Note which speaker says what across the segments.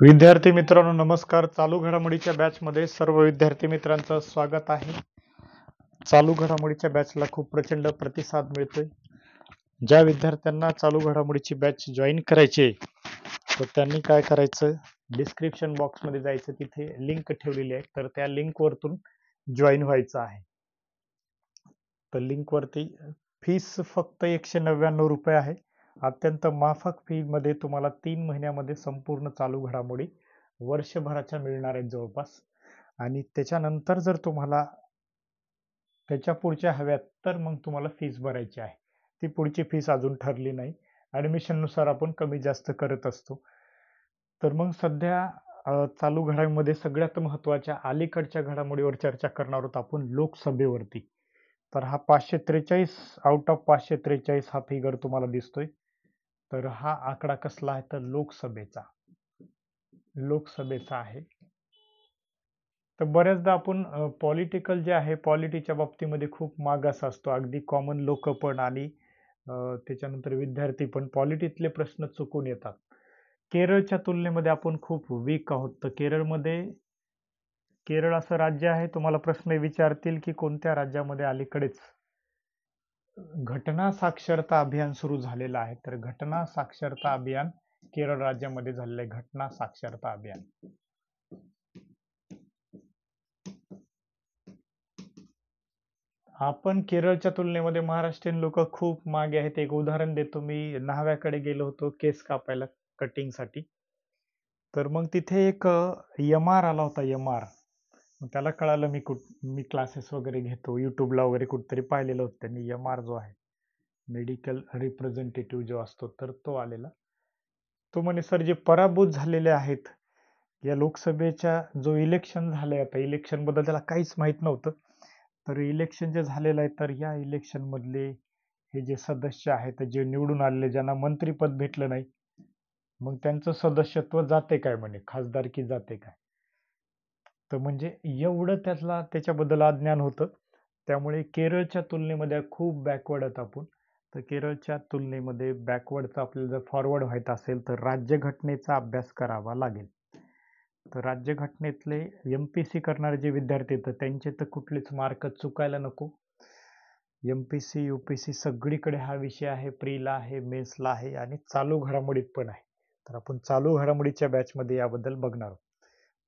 Speaker 1: विद्यार्थी मित्रांनो नमस्कार. चालू घडामोडीच्या बॅचमध्ये सर्व विद्यार्थी मित्रांचं स्वागत आहे. चालू घडामोडीच्या बॅचला खूप प्रचंड प्रतिसाद मिळतोय. ज्या विद्यार्थ्यांना चालू घडामोडीची बॅच जॉईन करायची आहे तर त्यांनी काय करायचं, डिस्क्रिप्शन बॉक्समध्ये जायचं, तिथे लिंक ठेवलेली आहे, तर त्या लिंक वरतून जॉईन व्हायचं आहे. तर लिंक वरती फीस फक्त 199 रुपये आहे. अत्यंत माफक फी मध्ये तुम्हाला 3 महिन्यामध्ये संपूर्ण चालू घडामोडी वर्षभराच्या मिळणार आहेत जवळपास. आणि त्याच्यानंतर जर तुम्हाला त्याच्या पुढच्या हव्यात तर मग तुम्हाला फीस भरायची आहे. ती पुढची फीस अजून ठरली नाही. ऍडमिशन नुसार आपण कमी जास्त करत असतो. तर मग सध्या चालू घडामोडीमध्ये सगळ्यात महत्त्वाच्या अलीकडच्या घडामोडीवर चर्चा करणार आहोत आपण, लोकसभेवरती. तर हा 543 आउट ऑफ 543 हा फिगर तुम्हाला दिसतोय. तर हा आकडा कसला आहे तर लोकसभेचा आहे. तर बऱ्याचदा आपण पॉलिटिकल जे आहे, पॉलिटीच्या बाबतीमध्ये खूप मागास असतो. अगदी कॉमन लोक पण आणि त्याच्यानंतर विद्यार्थी पण पॉलिटीतले प्रश्न चुकून येतात. केरळच्या तुलनेमध्ये आपण खूप वीक आहोत. तर केरळ असं राज्य आहे, तुम्हाला प्रश्न विचारतील की कोणत्या राज्यामध्ये अलीकडेच घटना साक्षरता अभियान सुरू झालेलं आहे. तर घटना साक्षरता अभियान केरळ राज्यामध्ये झालेलं आहे. घटना साक्षरता अभियान. आपण केरळच्या तुलनेमध्ये महाराष्ट्रीयन लोक खूप मागे आहेत. एक उदाहरण देतो, मी न्हाव्याकडे गेलो होतो केस कापायला कटिंगसाठी. तर मग तिथे एक MR आला होता, MR. मग त्याला कळालं मी क्लासेस वगैरे घेतो, युट्यूबला वगैरे कुठेतरी पाहिलेलं होतं त्यांनी. MR जो आहे, मेडिकल रिप्रेझेंटेटिव्ह जो असतो, तर तो आलेला. तो म्हणे सर, जे पराभूत झालेले आहेत या लोकसभेच्या जो इलेक्शन झालंय, आता इलेक्शन बद्दल त्याला काहीच माहित नव्हतं. तर इलेक्शन जे झालेलं आहे, तर या इलेक्शन मधले हे जे सदस्य आहेत, जे निवडून आलेले, ज्यांना मंत्रीपद भेटलं नाही, मग त्यांचं सदस्यत्व जाते काय, म्हणे खासदारकी जाते काय. तर म्हणजे एवढं त्याच्याबद्दल अज्ञान होतं. त्यामुळे केरळच्या तुलनेमध्ये खूप बॅकवर्ड आहोत आपण. तर केरळच्या तुलनेमध्ये बॅकवर्डचा आपल्याला जर फॉरवर्ड व्हायचं असेल तर राज्यघटनेचा अभ्यास करावा लागेल. तर राज्यघटनेतले MPC करणारे जे विद्यार्थी आहेत त्यांचे तर कुठलेच मार्क चुकायला नको. MPC UPC सगळीकडे हा विषय आहे, प्रीला आहे, मेन्सला आहे आणि चालू घडामोडीत पण आहे. तर आपण चालू घडामोडीच्या बॅचमध्ये याबद्दल बघणार आहोत.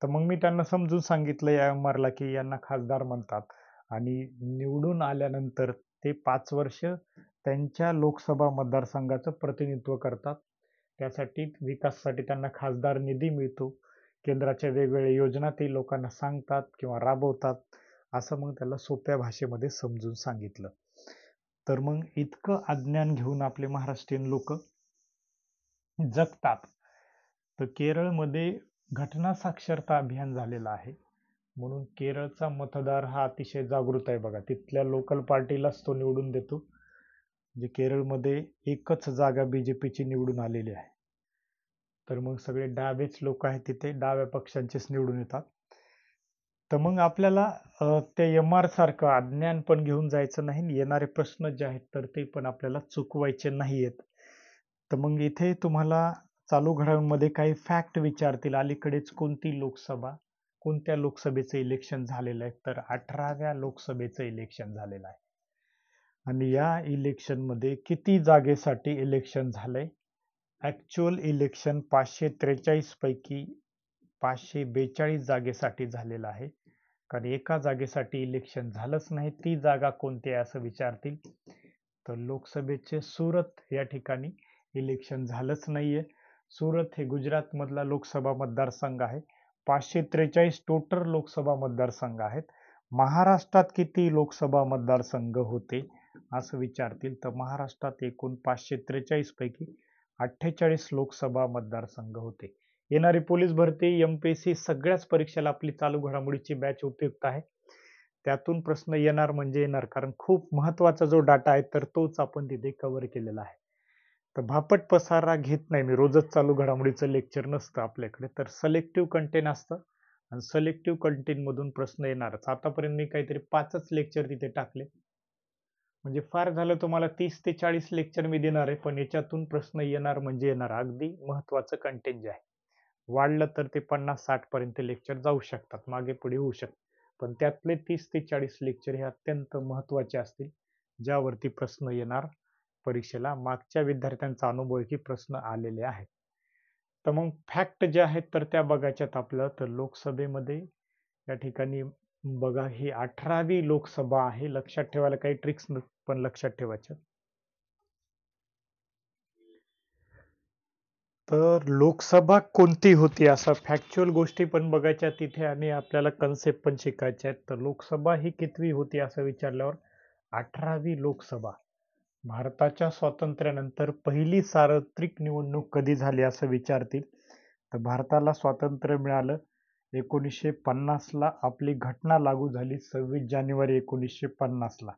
Speaker 1: तर मग मी त्यांना समजून सांगितलं या MRला की यांना खासदार म्हणतात आणि निवडून आल्यानंतर ते 5 वर्ष त्यांच्या लोकसभा मतदारसंघाचं प्रतिनिधित्व करतात. त्यासाठी विकासासाठी त्यांना खासदार निधी मिळतो. केंद्राच्या वेगवेगळ्या योजना ते लोकांना सांगतात किंवा राबवतात. असं मग त्याला सोप्या भाषेमध्ये समजून सांगितलं. तर मग इतकं अज्ञान घेऊन आपले महाराष्ट्रीयन लोक जगतात. तर केरळमध्ये घटना साक्षरता अभियान झालेलं आहे, म्हणून केरळचा मतदार हा अतिशय जागृत आहे. बघा, तिथल्या लोकल पार्टीलाच तो निवडून देतो. जे केरळमध्ये एकच जागा बीजेपीची निवडून आलेली आहे. तर मग सगळे डावेच लोक आहेत तिथे, डाव्या पक्षांचेच निवडून येतात. तर मग आपल्याला ते MR सारखं अज्ञान पण घेऊन जायचं नाही. येणारे प्रश्न जे आहेत तर ते पण आपल्याला चुकवायचे नाहीयेत. तर मग इथे तुम्हाला चालू घडामोडीमध्ये काही फॅक्ट विचारतील. अलीकडेच कोणत्या लोकसभेचं इलेक्शन झालेलं आहे, तर 18व्या लोकसभेचं इलेक्शन झालेलं आहे. आणि या इलेक्शन मध्ये किती जागेसाठी इलेक्शन झालंय? ऍक्च्युअल इलेक्शन 543 पैकी 542 जागेसाठी झालेलं आहे. कारण एका जागेसाठी इलेक्शन झालंच नाही. ती जागा कोणती आहे असं विचारतील. तर लोकसभेचे सुरत या ठिकाणी इलेक्शन झालंच नाहीये. सुरत हे गुजरात मधला लोकसभा मतदारसंघ आहे. 543 टोटल लोकसभा मतदारसंघ आहेत. महाराष्ट्रात किती लोकसभा मतदारसंघ होते असं विचारतील. तर महाराष्ट्रात एकूण 543 पैकी 48 लोकसभा मतदारसंघ होते. येणारी पोलीस भरती, MPSC सगळ्याच परीक्षेला आपली चालू घडामोडीची बॅच उपयुक्त आहे. त्यातून प्रश्न येणार म्हणजे येणार, कारण खूप महत्वाचा जो डाटा आहे तर तोच आपण तिथे कव्हर केलेला आहे. तर भापट पसारा घेत नाही मी. रोजच चालू घडामोडीचं लेक्चर नसतं आपल्याकडे. तर सिलेक्टिव्ह कंटेंट असतं आणि सिलेक्टिव्ह कंटेंट मधून प्रश्न येणारच. आतापर्यंत मी काहीतरी 5च लेक्चर तिथे टाकले. म्हणजे फार झालं तुम्हाला 30 ते 40 लेक्चर मी देणार आहे, पण याच्यातून प्रश्न येणार म्हणजे येणार. अगदी महत्वाचं कंटेंट जे आहे, वाढलं तर ते 50-60 पर्यंत लेक्चर जाऊ शकतात. मागे पुढे होऊ शकतं. पण त्यातले 30 ते 40 लेक्चर हे अत्यंत महत्त्वाचे असतील, ज्यावरती प्रश्न येणार परीक्षेला. मागच्या विद्यार्थ्यांचा अनुभव आहे की प्रश्न आलेले आहेत. तर मग फॅक्ट ज्या आहेत तर त्या बघायच्यात आपल्याला. तर लोकसभेमध्ये या ठिकाणी बघा ही 18वी लोकसभा आहे. लक्षात ठेवायला काही ट्रिक्स पण लक्षात ठेवायच्या. तर लोकसभा कोणती होती असा फॅक्च्युअल गोष्टी पण बघायच्या तिथे आणि आपल्याला कन्सेप्ट पण शिकायच्या आहेत. तर लोकसभा ही कितवी होती असं विचारल्यावर 18वी लोकसभा. भारताच्या स्वातंत्र्यानंतर पहिली सार्वत्रिक निवडणूक कधी झाली असं विचारतील. तर भारताला स्वातंत्र्य मिळालं 1950 ला. आपली घटना लागू झाली 26 जानेवारी 1950 ला.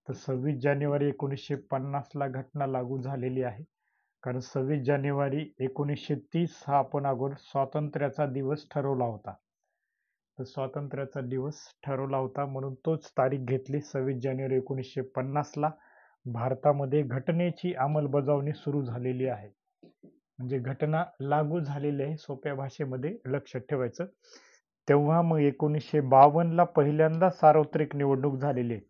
Speaker 1: तर 26 जानेवारी 1950 ला घटना लागू झालेली आहे. कारण 26 जानेवारी 1930 हा आपण अगोदर स्वातंत्र्याचा दिवस ठरवला होता. तर स्वातंत्र्याचा दिवस ठरवला होता म्हणून तोच तारीख घेतली 26 जानेवारी 1950 ला. भारतामध्ये घटनेची अंमलबजावणी सुरू झालेली आहे. म्हणजे घटना लागू झालेली आहे सोप्या भाषेमध्ये लक्षात ठेवायचं. तेव्हा मग 1952 ला पहिल्यांदा सार्वत्रिक निवडणूक झालेली आहे.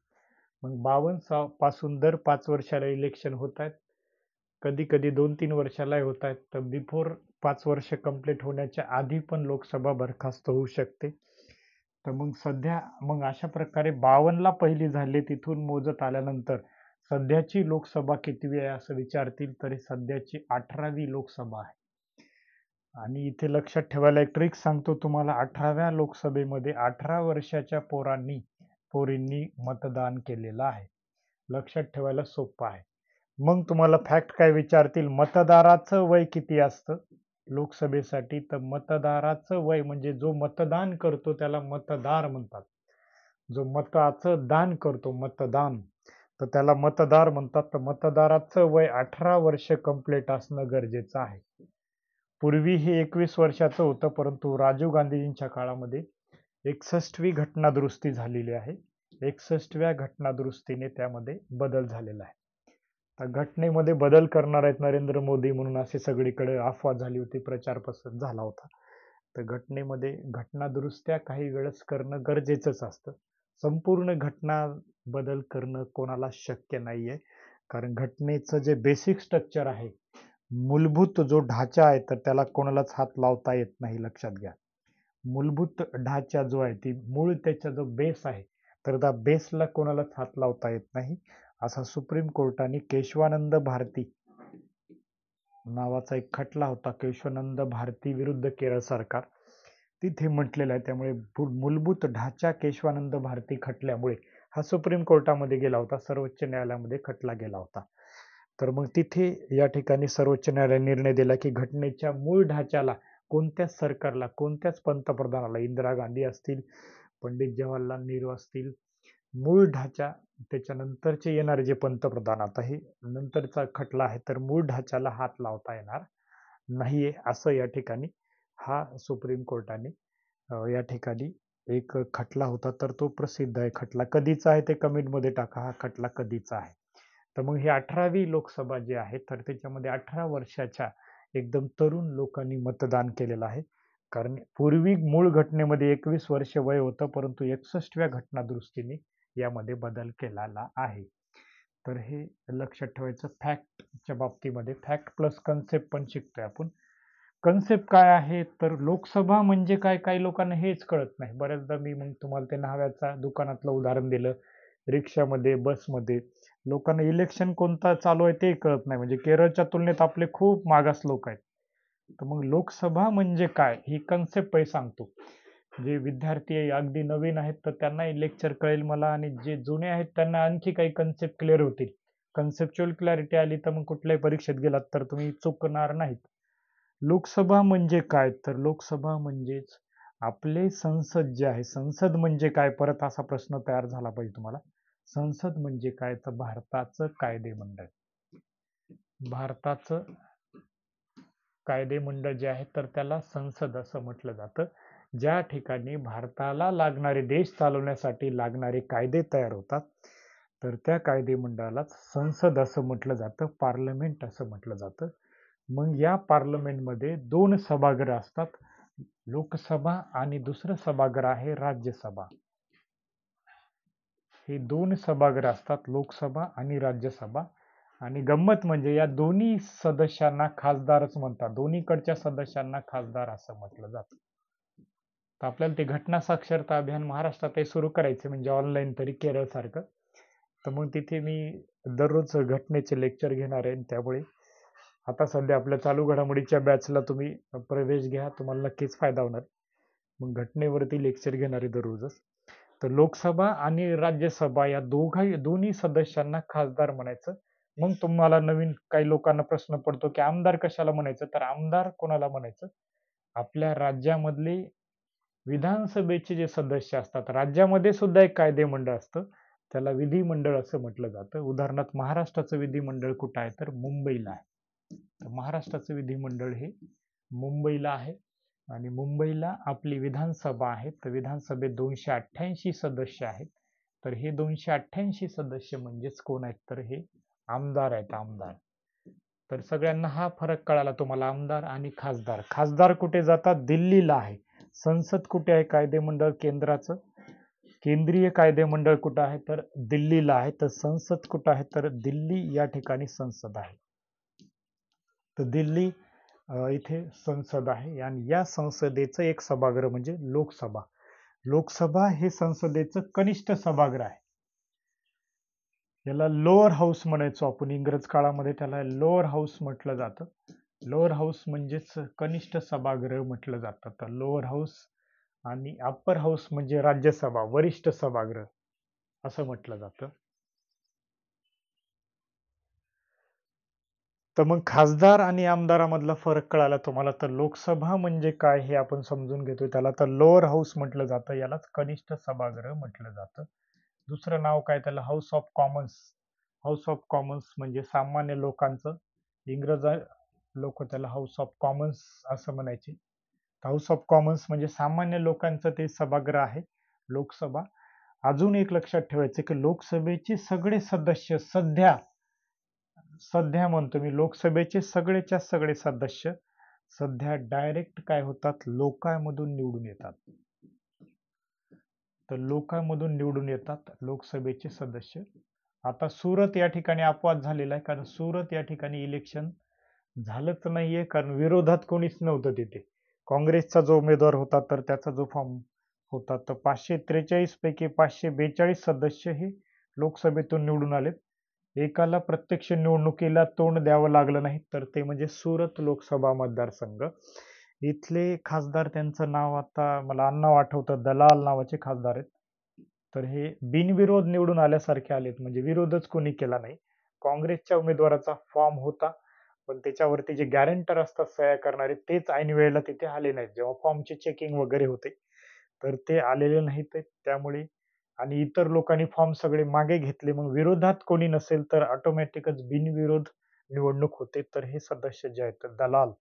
Speaker 1: मग 52 पासून दर 5 वर्षाला इलेक्शन होत आहेत. कधी कधी 2-3 वर्षालाही होत आहेत. तर बिफोर 5 वर्ष कंप्लीट होण्याच्या आधी पण लोकसभा बरखास्त होऊ शकते. तर मग सध्या मग अशा प्रकारे 52 ला पहिली झाली. तिथून मोजत आल्यानंतर सध्याची लोकसभा कितवी आहे असं विचारतील तरी सध्याची 18वी लोकसभा आहे. आणि इथे लक्षात ठेवायला एक ट्रिक सांगतो तुम्हाला. 18व्या लोकसभेमध्ये 18 वर्षाच्या पोरींनी मतदान केलेलं आहे. लक्षात ठेवायला सोपं आहे. मग तुम्हाला फॅक्ट काय विचारतील, मतदाराचं वय किती असतं लोकसभेसाठी? तर मतदाराचं वय म्हणजे जो मतदान करतो त्याला मतदार म्हणतात. जो मताचं दान करतो मतदान, तर त्याला मतदार म्हणतात. तर मतदाराचं वय 18 वर्ष कंप्लीट असणं गरजेचं आहे. पूर्वी हे 21 वर्षाचं होतं, परंतु राजीव गांधीजींच्या काळामध्ये 61वी घटना दुरुस्ती झालेली आहे. 61व्या घटना दुरुस्तीने त्यामध्ये बदल झालेला आहे. तर घटनेमध्ये बदल करणार आहेत नरेंद्र मोदी म्हणून असे सगळीकडे अफवा झाली होती, प्रचार पसरत झाला होता. तर घटनेमध्ये घटना दुरुस्त्या काही वेळेस करणं गरजेचंच असतं. संपूर्ण घटना बदल करणं कोणाला शक्य नाहीये. कारण घटनेचं जे बेसिक स्ट्रक्चर आहे, मूलभूत जो ढाचा आहे, तर त्याला कोणालाच हात लावता येत नाही. लक्षात घ्या. मूलभूत ढाचा जो आहे ती मूळ त्याचा जो बेस आहे, तर त्या बेसला कोणालाच हात लावता येत नाही. असा सुप्रीम कोर्टाने केशवानंद भारती नावाचा एक खटला होता, केशवानंद भारती विरुद्ध केरळ सरकार, तिथे म्हटलेलं आहे. त्यामुळे मूलभूत ढाचा केशवानंद भारती खटल्यामुळे हा सुप्रीम कोर्टामध्ये गेला होता, सर्वोच्च न्यायालयामध्ये खटला गेला होता. तर मग तिथे या ठिकाणी सर्वोच्च न्यायालयाने निर्णय दिला की घटनेच्या मूळ ढाच्याला कोणत्याच सरकारला, कोणत्याच पंतप्रधानाला, इंदिरा गांधी असतील, पंडित जवाहरलाल नेहरू असतील, मूळ ढाचा त्याच्यानंतरचे येणारे जे पंतप्रधान, आता हे नंतरचा खटला आहे, तर मूळ ढाच्याला हात लावता येणार नाहीये असं या ठिकाणी हा सुप्रीम कोर्टाने या ठिकाणी एक खटला होता. तर तो प्रसिद्ध आहे खटला. कधीचा आहे ते कमेंटमध्ये टाका, हा खटला कधीचा आहे. तर मग ही 18वी लोकसभा जी आहे तर त्याच्यामध्ये 18 वर्षाच्या एकदम तरुण लोकांनी मतदान केलेलं आहे. कारण पूर्वी मूळ घटनेमध्ये 21 वर्ष वय होतं, परंतु 61व्या घटना दुरुस्तीने यामध्ये बदल केलेला आहे. तर हे लक्षात ठेवायचं फॅक्टच्या बाबतीमध्ये. फॅक्ट प्लस कन्सेप्ट पण शिकतोय आपण. कन्सेप्ट काय आहे तर लोकसभा म्हणजे काय, काही लोकांना हेच कळत नाही. बऱ्याचदा मी मग तुम्हाला ते न्हाव्याचा दुकानातलं उदाहरण दिलं. रिक्षामध्ये, बसमध्ये लोकांना इलेक्शन कोणता चालू आहे ते कळत नाही. म्हणजे केरळच्या तुलनेत आपले खूप मागास लोक आहेत. तर मग लोकसभा म्हणजे काय ही कन्सेप्ट पहिले सांगतो. जे विद्यार्थी अगदी नवीन आहेत तर त्यांना लेक्चर कळेल मला, आणि जे जुने आहेत त्यांना आणखी काही कन्सेप्ट क्लिअर होतील. कन्सेप्च्युअल क्लॅरिटी आली तर मग कुठल्याही परीक्षेत गेलात तर तुम्ही चुकणार नाहीत. लोकसभा म्हणजे काय तर लोकसभा म्हणजेच आपले संसद जे आहे. संसद म्हणजे काय, परत असा प्रश्न तयार झाला पाहिजे तुम्हाला. संसद म्हणजे काय तर भारताचं कायदेमंडळ. भारताचं कायदेमंडळ जे आहे तर त्याला संसद असं म्हटलं जातं. ज्या ठिकाणी भारताला लागणारे, देश चालवण्यासाठी लागणारे कायदे तयार होतात, तर त्या कायदेमंडळाला संसद असं म्हटलं जातं, पार्लमेंट असं म्हटलं जातं. मग या पार्लमेंटमध्ये 2 सभागृह असतात. लोकसभा आणि दुसरं सभागृह आहे राज्यसभा. हे 2 सभागृह असतात, लोकसभा आणि राज्यसभा. आणि गंमत म्हणजे या दोन्ही सदस्यांना खासदारच म्हणतात. दोन्हीकडच्या सदस्यांना खासदार असं म्हटलं जातं. तर आपल्याला ते घटना साक्षरता अभियान महाराष्ट्रातही सुरू करायचे, म्हणजे ऑनलाईन तरी केरळ सारखं. तर मग तिथे मी दररोज घटनेचे लेक्चर घेणार आहे. त्यामुळे आता सध्या आपल्या चालू घडामोडीच्या बॅचला तुम्ही प्रवेश घ्या, तुम्हाला नक्कीच फायदा होणार. मग घटनेवरती लेक्चर घेणार आहे दररोजच. तर लोकसभा आणि राज्यसभा या दोन्ही सदस्यांना खासदार म्हणायचं. मग तुम्हाला नवीन काही लोकांना प्रश्न पडतो की आमदार कशाला म्हणायचं? तर आमदार कोणाला म्हणायचं? आपल्या राज्यामधले विधानसभेचे जे सदस्य असतात, राज्यामध्ये सुद्धा एक कायदेमंडळ असतं, त्याला विधिमंडळ असं म्हटलं जातं. उदाहरणार्थ महाराष्ट्राचं विधिमंडळ कुठं आहे? तर मुंबईला आहे. तर महाराष्ट्राचं विधिमंडळ हे मुंबईला आहे. आणि मुंबईला आपली विधानसभा आहे. तर विधानसभेत 288 सदस्य आहेत. तर हे 288 सदस्य म्हणजेच कोण आहेत? तर हे आमदार आहेत, आमदार. तर सगळ्यांना हा फरक कळाला तुम्हाला, आमदार आणि खासदार. खासदार कुठे जातात? दिल्लीला आहे. संसद कुठे आहे? कायदेमंडळ केंद्राचं केंद्रीय कायदेमंडळ कुठं आहे? तर दिल्लीला आहे. तर संसद कुठं आहे? तर दिल्ली या ठिकाणी संसद आहे. तर दिल्ली इथे संसद आहे आणि या संसदेचं एक सभागृह म्हणजे लोकसभा. लोकसभा हे संसदेचं कनिष्ठ सभागृह आहे. याला लोअर हाऊस म्हणायचो आपण, इंग्रज काळामध्ये त्याला लोअर हाऊस म्हटलं जातं. लोअर हाऊस म्हणजेच कनिष्ठ सभागृह म्हटलं जातं. तर लोअर हाऊस आणि अप्पर हाऊस म्हणजे राज्यसभा, वरिष्ठ सभागृह असं म्हटलं जातं. तर मग खासदार आणि आमदारामधला फरक कळाला तुम्हाला. तर लोकसभा म्हणजे काय हे आपण समजून घेतोय. त्याला तर लोअर हाऊस म्हटलं जातं, यालाच कनिष्ठ सभागृह म्हटलं जातं. दुसरं नाव काय त्याला? House of Commons. House of Commons म्हणजे सामान्य लोकांचं. इंग्रज लोक त्याला हाऊस ऑफ कॉमन्स असं म्हणायचे. हाऊस ऑफ कॉमन्स म्हणजे सामान्य लोकांचं ते सभागृह आहे, लोकसभा. अजून एक लक्षात ठेवायचं की लोकसभेचे सगळे सदस्य सध्या सध्या म्हणतो मी, लोकसभेचे सगळेच्या सगळे सदस्य सध्या डायरेक्ट काय होतात? लोकांमधून निवडून येतात. तर लोकांमधून निवडून येतात लोकसभेचे सदस्य. आता सुरत या ठिकाणी अपवाद झालेला आहे, कारण सुरत या ठिकाणी इलेक्शन झालंच नाहीये, कारण विरोधात कोणीच नव्हतं तिथे. काँग्रेसचा जो उमेदवार होता तर त्याचा जो फॉर्म होता, तर 543 पैकी 542 सदस्य हे लोकसभेतून निवडून आलेत. एकाला प्रत्यक्ष निवडणुकीला तोंड द्यावं लागलं नाही, तर ते म्हणजे सुरत लोकसभा मतदारसंघ. इथले खासदार, त्यांचं नाव आता मला नाव आठवतं, दलाल नावाचे खासदार आहेत. तर हे बिनविरोध निवडून आल्यासारखे आलेत, म्हणजे विरोधच कोणी केला नाही. काँग्रेसच्या उमेदवाराचा फॉर्म होता, पण त्याच्यावरती जे गॅरेंटर असतात सह्या करणारे, तेच ऐन वेळेला तिथे आले नाहीत जेव्हा फॉर्मची चेकिंग वगैरे होते. तर ते आलेले नाहीत, त्यामुळे. आणि इतर लोकांनी फॉर्म सगळे मागे घेतले. मग विरोधात कोणी नसेल तर ऑटोमॅटिकच बिनविरोध निवडणूक होते. तर हे सदस्य जे आहेत दलाल,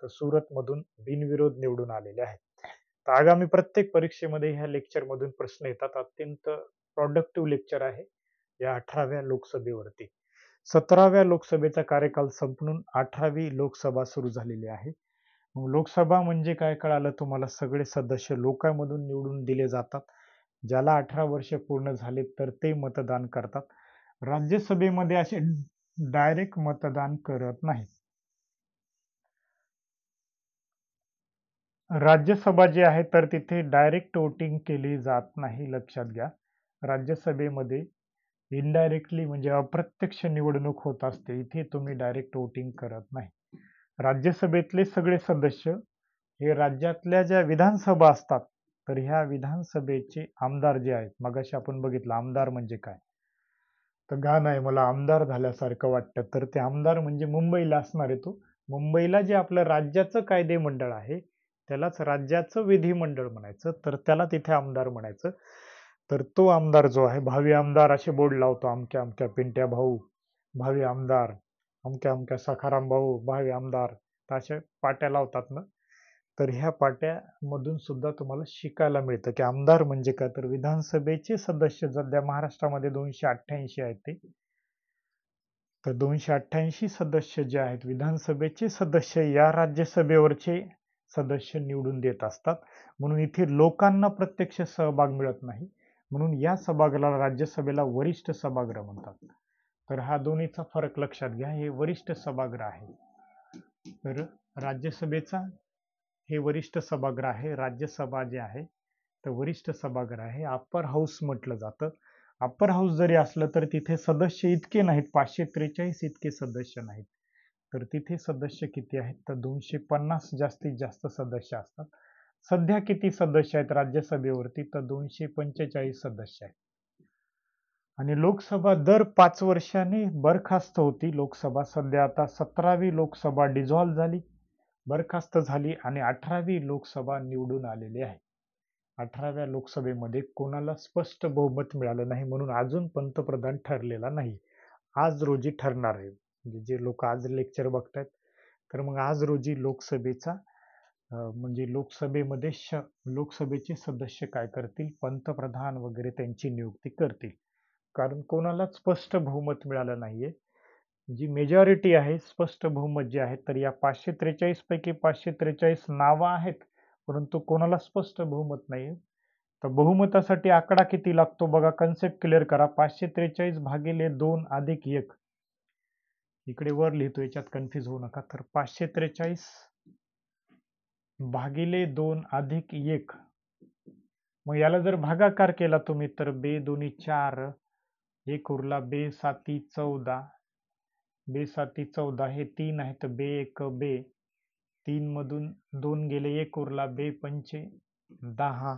Speaker 1: तर सुरत मधून बिनविरोध निवडून आलेले आहेत. तर आगामी प्रत्येक परीक्षेमध्ये ह्या लेक्चर मधून प्रश्न येतात. अत्यंत प्रोडक्टिव्ह लेक्चर आहे या 18व्या लोकसभेवरती. 17व्या लोकसभेचा कार्यकाल संपून 18वी लोकसभा सुरू झालेली आहे. मग लोकसभा म्हणजे काय कळालं तुम्हाला? सगळे सदस्य लोकांमधून निवडून दिले जातात. ज्याला 18 वर्ष पूर्ण झाले तर ते मतदान करतात. राज्यसभेमध्ये असे डायरेक्ट मतदान करत नाही. राज्यसभा जी आहे तर तिथे डायरेक्ट वोटिंग केली जात नाही, लक्षात घ्या. राज्यसभेमध्ये इनडायरेक्टली म्हणजे अप्रत्यक्ष निवडणूक होत असते. इथे तुम्ही डायरेक्ट वोटिंग करत नाही. राज्यसभेतले सगळे सदस्य हे राज्यातल्या ज्या विधानसभा असतात, तर ह्या विधानसभेचे आमदार जे आहेत, मगाशी आपण बघितलं आमदार म्हणजे काय, तर गाणं आहे मला आमदार झाल्यासारखं वाटतं. तर ते आमदार म्हणजे मुंबईला असणार आहे तो. मुंबईला जे आपलं राज्याचं कायदेमंडळ आहे, त्यालाच राज्याचं विधिमंडळ म्हणायचं. तर त्याला तिथे आमदार म्हणायचं. तर तो आमदार जो आहे, भावी आमदार असे बोर्ड लावतो, अमक्या अमक्या पिंट्या भाऊ भावी आमदार, अमक्या अमक्या सखाराम भाऊ भावी आमदार, तर अशा पाट्या लावतात ना. तर ह्या पाट्यामधून सुद्धा तुम्हाला शिकायला मिळतं की आमदार म्हणजे काय. तर विधानसभेचे सदस्य सध्या महाराष्ट्रामध्ये 288 आहेत ते. तर 288 सदस्य जे आहेत विधानसभेचे सदस्य या राज्यसभेवरचे सदस्य निवडून देत असतात. म्हणून इथे लोकांना प्रत्यक्ष सहभाग मिळत नाही. म्हणून या सभागृहाला राज्यसभेला वरिष्ठ सभागृह म्हणतात. तर हा दोन्हीचा फरक लक्षात घ्या. हे वरिष्ठ सभागृह आहे. तर राज्यसभेचा हे वरिष्ठ सभागृह आहे. राज्यसभा जे आहे तर वरिष्ठ सभागृह आहे. अप्पर हाऊस म्हटलं जातं. अप्पर हाऊस जरी असलं तर तिथे सदस्य इतके नाहीत, 543 इतके सदस्य नाहीत. तर तिथे सदस्य किती आहेत तर 250 जास्तीत जास्त सदस्य असतात. सध्या किती सदस्य आहेत राज्यसभेवरती तर 245 सदस्य आहेत. आणि लोकसभा दर 5 वर्षांनी बरखास्त होती. लोकसभा सध्या आता 17वी लोकसभा डिझॉल्व्ह झाली, बरखास्त झाली आणि 18वी लोकसभा निवडून आलेली आहे. 18व्या लोकसभेमध्ये कोणाला स्पष्ट बहुमत मिळालं नाही, म्हणून अजून पंतप्रधान ठरलेला नाही. आज रोजी ठरणार आहे. म्हणजे जे लोक आज लेक्चर बघतायत तर मग आज रोजी लोकसभेचा म्हणजे लोकसभेमध्ये लोकसभेचे सदस्य काय करतील, पंतप्रधान वगैरे त्यांची नियुक्ती करतील. कारण कोणालाच स्पष्ट बहुमत मिळालं नाहीये. जी मेजॉरिटी आहे, स्पष्ट बहुमत जे आहे, तर या 543 पैकी 543 नावं आहेत, परंतु कोणाला स्पष्ट बहुमत नाहीये. तर बहुमतासाठी आकडा किती लागतो बघा, कन्सेप्ट क्लिअर करा. 543 भागिले 2 अधिक 1. इकडे वर लिहितो, याच्यात कन्फ्युज होऊ नका. तर 543 भागिले 2 अधिक 1. मग याला जर भागाकार केला तुम्ही तर बे दोन्ही 4, 1 उरला, बे साती 14, बे साती 14 हे 3 आहे तर बे 1 बे, 3 मधून 2 गेले, 1 उरला, बे पंचे 10.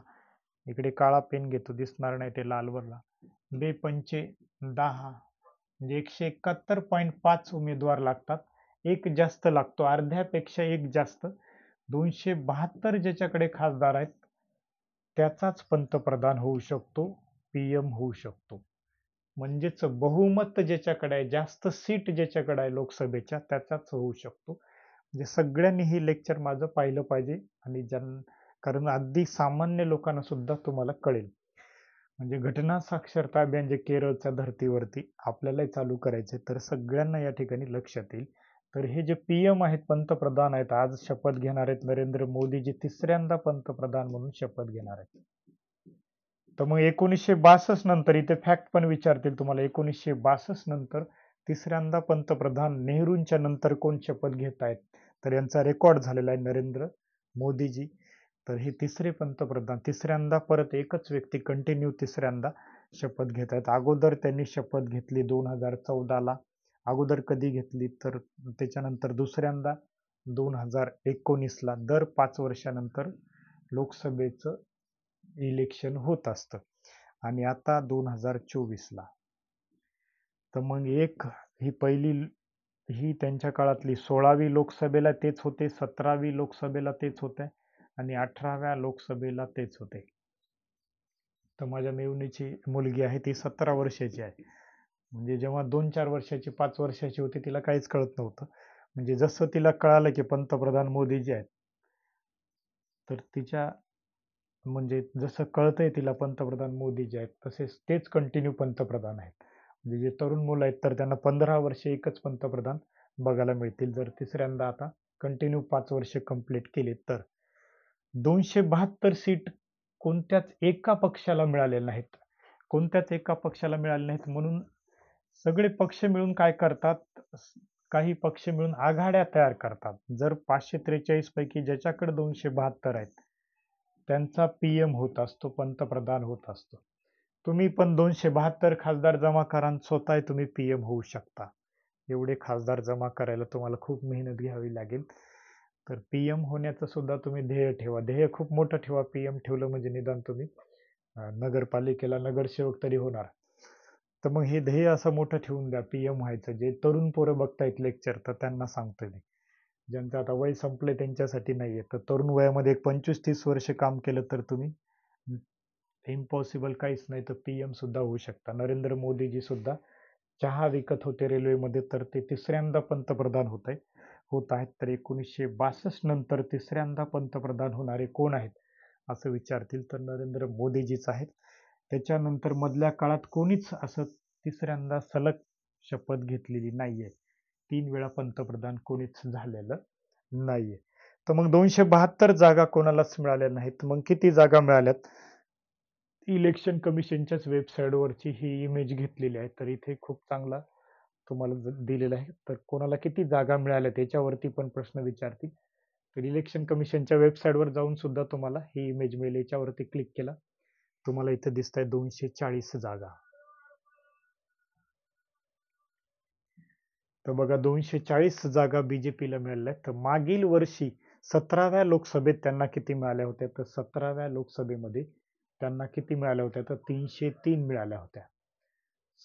Speaker 1: इकडे काळा पेन घेतो, दिसणार नाही ते लालवरला. बे पंचे 10 म्हणजे 171.5 उमेदवार लागतात. एक जास्त लागतो, अर्ध्यापेक्षा एक जास्त. 272 ज्याच्याकडे खासदार आहेत त्याचाच पंतप्रधान होऊ शकतो, पीएम होऊ शकतो. म्हणजेच बहुमत ज्याच्याकडे आहे, जास्त सीट ज्याच्याकडे आहे लोकसभेच्या, त्याचाच होऊ शकतो. म्हणजे सगळ्यांनी हे लेक्चर माझं पाहिलं पाहिजे आणि कारण अगदी सामान्य लोकांना सुद्धा तुम्हाला कळेल. म्हणजे घटना साक्षरता अभियान जे केरळच्या धर्तीवरती आपल्यालाही चालू करायचे, तर सगळ्यांना या ठिकाणी लक्षात येईल. तर हे जे पीएम आहेत, पंतप्रधान आहेत, आज शपथ घेणार आहेत नरेंद्र मोदीजी, तिसऱ्यांदा पंतप्रधान म्हणून शपथ घेणार आहेत. तर मग 1962 नंतर इथे फॅक्ट पण विचारतील तुम्हाला, 1962 नंतर तिसऱ्यांदा पंतप्रधान नेहरूंच्या नंतर कोण शपथ घेत आहेत, तर यांचा रेकॉर्ड झालेला आहे नरेंद्र मोदीजी. तर हे तिसरे पंतप्रधान, तिसऱ्यांदा परत एकच व्यक्ती कंटिन्यू तिसऱ्यांदा शपथ घेत आहेत. अगोदर त्यांनी शपथ घेतली 2014ला. अगोदर कधी घेतली तर त्याच्यानंतर दुसऱ्यांदा 2019ला. दर 5 वर्षानंतर लोकसभेचं इलेक्शन होत असतं आणि आता 2024ला. तर मग ही पहिली ही त्यांच्या काळातली 16वी लोकसभेला तेच होते, 17वी लोकसभेला तेच होते आणि 18व्या लोकसभेला तेच होते. तर माझ्या मेवणीची मुलगी आहे, ती 17 वर्षाची आहे. म्हणजे जेव्हा 2-4 वर्षाची, 5 वर्षाची होती, तिला काहीच कळत नव्हतं. म्हणजे जसं तिला कळालं की पंतप्रधान मोदीजी आहेत, तर तिच्या म्हणजे जसं कळतंय तिला पंतप्रधान मोदीजी आहेत, तसेच तेच कंटिन्यू पंतप्रधान आहेत. म्हणजे जे तरुण मुलं आहेत तर त्यांना 15 वर्षे एकच पंतप्रधान बघायला मिळतील, जर तिसऱ्यांदा आता कंटिन्यू 5 वर्ष कंप्लीट केले तर. 272 सीट कोणत्याच एका पक्षाला मिळालेल्या नाहीत. कोणत्याच एका पक्षाला मिळाले नाहीत, म्हणून सगळे पक्ष मिळून काय करतात, काही पक्ष मिळून आघाड्या तयार करतात. जर 543 पैकी ज्याच्याकडे 272 आहेत त्यांचा पीएम होत असतो, पंतप्रधान होत असतो. तुम्ही पण 272 खासदार जमा करा आणि स्वतः तुम्ही पीएम होऊ शकता. एवढे खासदार जमा करायला तुम्हाला खूप मेहनत घ्यावी लागेल. तर पीएम होण्याचं सुद्धा तुम्ही ध्येय ठेवा. ध्येय खूप मोठं ठेवा. पीएम ठेवलं म्हणजे निदान तुम्ही नगरपालिकेला नगरसेवक तरी होणार. तर मग हे ध्येय असं मोठं ठेवून द्या, पीएम व्हायचं. जे तरुण पोरं बघतायत लेक्चर, तर त्यांना सांगतोय मी. ज्यांचं आता वय संपले त्यांच्यासाठी नाहीये. तर तरुण वयामध्ये एक 25-30 वर्ष काम केलं तर तुम्ही इम्पॉसिबल काहीच नाही, तर पीएम सुद्धा होऊ शकता. नरेंद्र मोदीजी सुद्धा चहा विकत होते रेल्वेमध्ये, तर ते तिसऱ्यांदा पंतप्रधान होत आहेत. तर 1962 नंतर तिसऱ्यांदा पंतप्रधान होणारे कोण आहेत असं विचारतील तर नरेंद्र मोदीजीच आहेत. त्याच्यानंतर मधल्या काळात कोणीच असं तिसऱ्यांदा सलग शपथ घेतलेली नाहीये. 3 वेळा पंतप्रधान कोणीच झालेलं नाहीये. तर मग 272 जागा कोणालाच मिळाल्या नाहीत. मग किती जागा मिळाल्यात? इलेक्शन कमिशनच्याच वेबसाईटवरची ही इमेज घेतलेली आहे. तर इथे खूप चांगला तुम्हाला दिलेलं आहे. तर कोणाला किती जागा मिळाल्या त्याच्यावरती पण प्रश्न विचारतील. तर इलेक्शन कमिशनच्या वेबसाईटवर जाऊन सुद्धा तुम्हाला ही इमेज मिळेल. याच्यावरती क्लिक केला तुम्हाला इथे दिसतंय 240 जागा. तर बघा 240 जागा बीजेपीला मिळाल्या आहेत. तर मागील वर्षी 17व्या लोकसभेत त्यांना किती मिळाल्या होत्या? तर 17व्या लोकसभेमध्ये त्यांना किती मिळाल्या होत्या? तर 303 मिळाल्या होत्या.